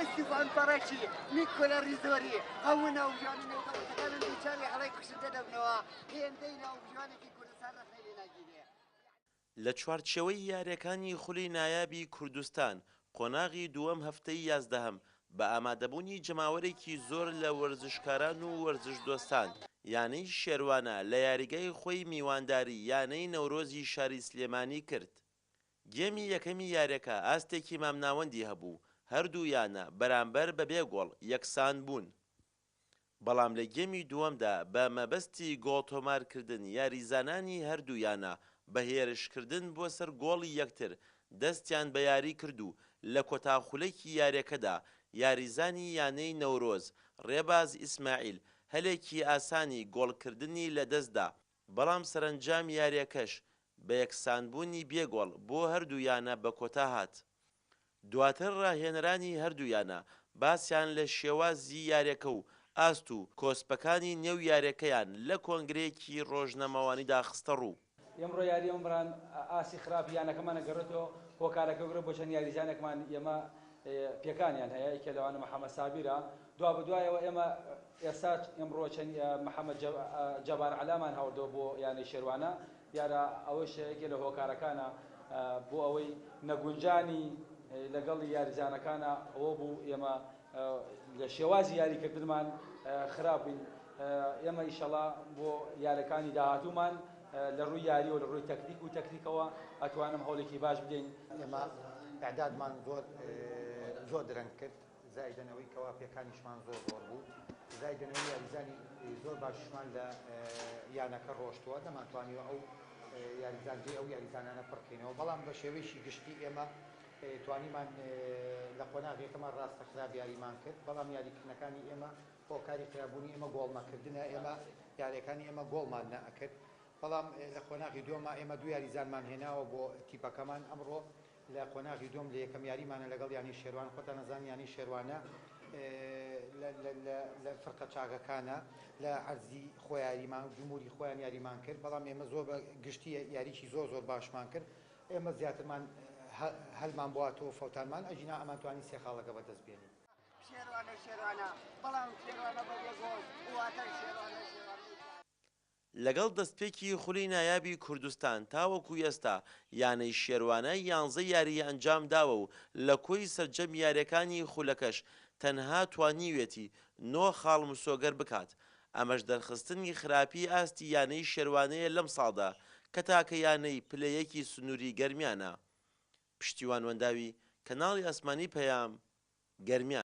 استیفان پەڕەشی نیکۆلە ریزۆری هەموو ناوژوانی نێودەوڵەتەکان دووچاری هەڵەی کوشندە دەبنەوە هێندەی ناوژوانێکی کوردستان ڕەخنەی لێناگیرێ. لە چوارچێوەی یاریەکانی خولی نایابی کوردستان قۆناغی دووەم هەفتەی 11 بە ئامادەبوونی جەماوەرێکی زۆر لە وەرزشکاران و وەرزشدۆستان یانەی شێروانە لە یاریگای خۆی میوانداری یانەی نەورۆزی شاری سلێمانی کرد. گێمی یەکەمی یاریەکە ئاستێکی مامناوەندی هەبوو، هەردوو یانە بەرامبەر بە بێ گۆڵ یەکسان بوون. بەڵام لە گێمی دووەمدا بە مەبەستی گۆڵ تۆمارکردن یاریزانانی هەردوو یانە بە هێرشکردن بۆ سەر گۆڵی یەکتر دەستیان بە یاری کرد و لە کۆتاخولەکی یاریەکەدا یاریزانی یانەی نەورۆز ڕێباز ئیسماعیل هەلێکی ئاسانی گۆڵکردنی لەدەستدا، بەڵام سەرنجام یاریەکەش بە یەکسانبوونی بێگۆڵ بۆ هەردوو یانە بە کۆتا هات. دواتر ڕاهێنەرانی هەردوو یانە باسییان لە شێوازی یاریەکە و ئاست و کۆسپەکانی نێو یاریەکەیان لە کۆنگرەیەکی ڕۆژنەمەوانیدا خستە ڕوو. ئەمڕۆ یاری ئەمڕان ئاسی خراپی یانەکەمان نەگەڕێتەوە هۆکارەکە گرە بۆ چەند یاریزانێکمان ئێمە پێکانیان هەیە یەکێ لەوانە محەممەد سابیرە دوا بەدوایەوە ئێمە ئێستا ئەمڕۆ چەند محەممەد جەبار عەلامان هەوردەوە بۆ یانەی شێروانە دیارە ئەوەش یەکێ لە هۆکارەکانە بۆ ئەوەی نەگونجانی لەگەڵ یاریزانەکانە ئەوە بوو ئێمە لە شێوازی یاریکردنمان خراپین. ئێمە ئیشەڵا بۆ یاریەکانی داهاتوومان لە ڕووی یاری و لە ڕووی تەکنیک و تەکنیکەوە ئەتوانم هەوڵێکی باش بدەین. ئێمە ئەعدادمان زۆر درەنگ کرد، زایدنەوەی کەوا پێکانیشمان زۆر بوو، زایدنەوەی یاریزانی زۆر باشمان لە یانەکە ڕۆشتووە، دەمانتوانیوە ئەو یاریزانجێ ئەو یاریزانانە پڕکەینەوە، بەڵام بە شێوەیەکی گشتی ئێمە توانیمان لە قۆناغێکەمان ڕاستە خراپ یاریمان کرد، بەڵام یاریکردنەکانی ئێمە هۆکاری خراببوونی ئێمە گۆڵمەکردنە، ئێمە یاریەکانی ئێمە گۆڵمان نەئەکرد، بەڵام لە قۆناغی دووەمە ئێمە دوو یاریزانمان هێناوە بۆ تیپەکەمان. ئەمڕۆ لە قۆناغی دووەم لە یەکەم یاریمانە لەگەڵ یانی شێروان، خۆتان نەزان یانی شێروانە لە فرقە چاکەکانە لە عەرزی خۆ یاریمان جمهوری خۆیان یاریمان کرد، بەڵام ئێمە زۆر بە گشتی یاریکی زۆر زۆر باشمان کرد. ئێمە زیاترمان هەلمان بواتەوە فەوتانمان ئەژینا ئەمانتوانی سێ خاڵەکە بەدەست بێنین. شێروانە بەڵام شێروانە بە بێگۆڵ واتە شێروانە. لەگەڵ دەستپێکی خولی نایابی کوردستان تاوەکو ئێستا یانەی شێروانە 11 یاری ئەنجام داوە و لە کۆی سەرجەم یاریەکانی خولەکەش تەنها توانیوێتی 9 خاڵ مسۆگەر بکات. ئەمەش دەرخستنی خراپی ئاستی یانەی شێروانەیە لەم ساڵدا کە تاکە یانەی پلەیەکی سنووری گەرمیانە. پشتیوان وەنداوی کەناڵی ئەسمانی پەیام گەرمیان.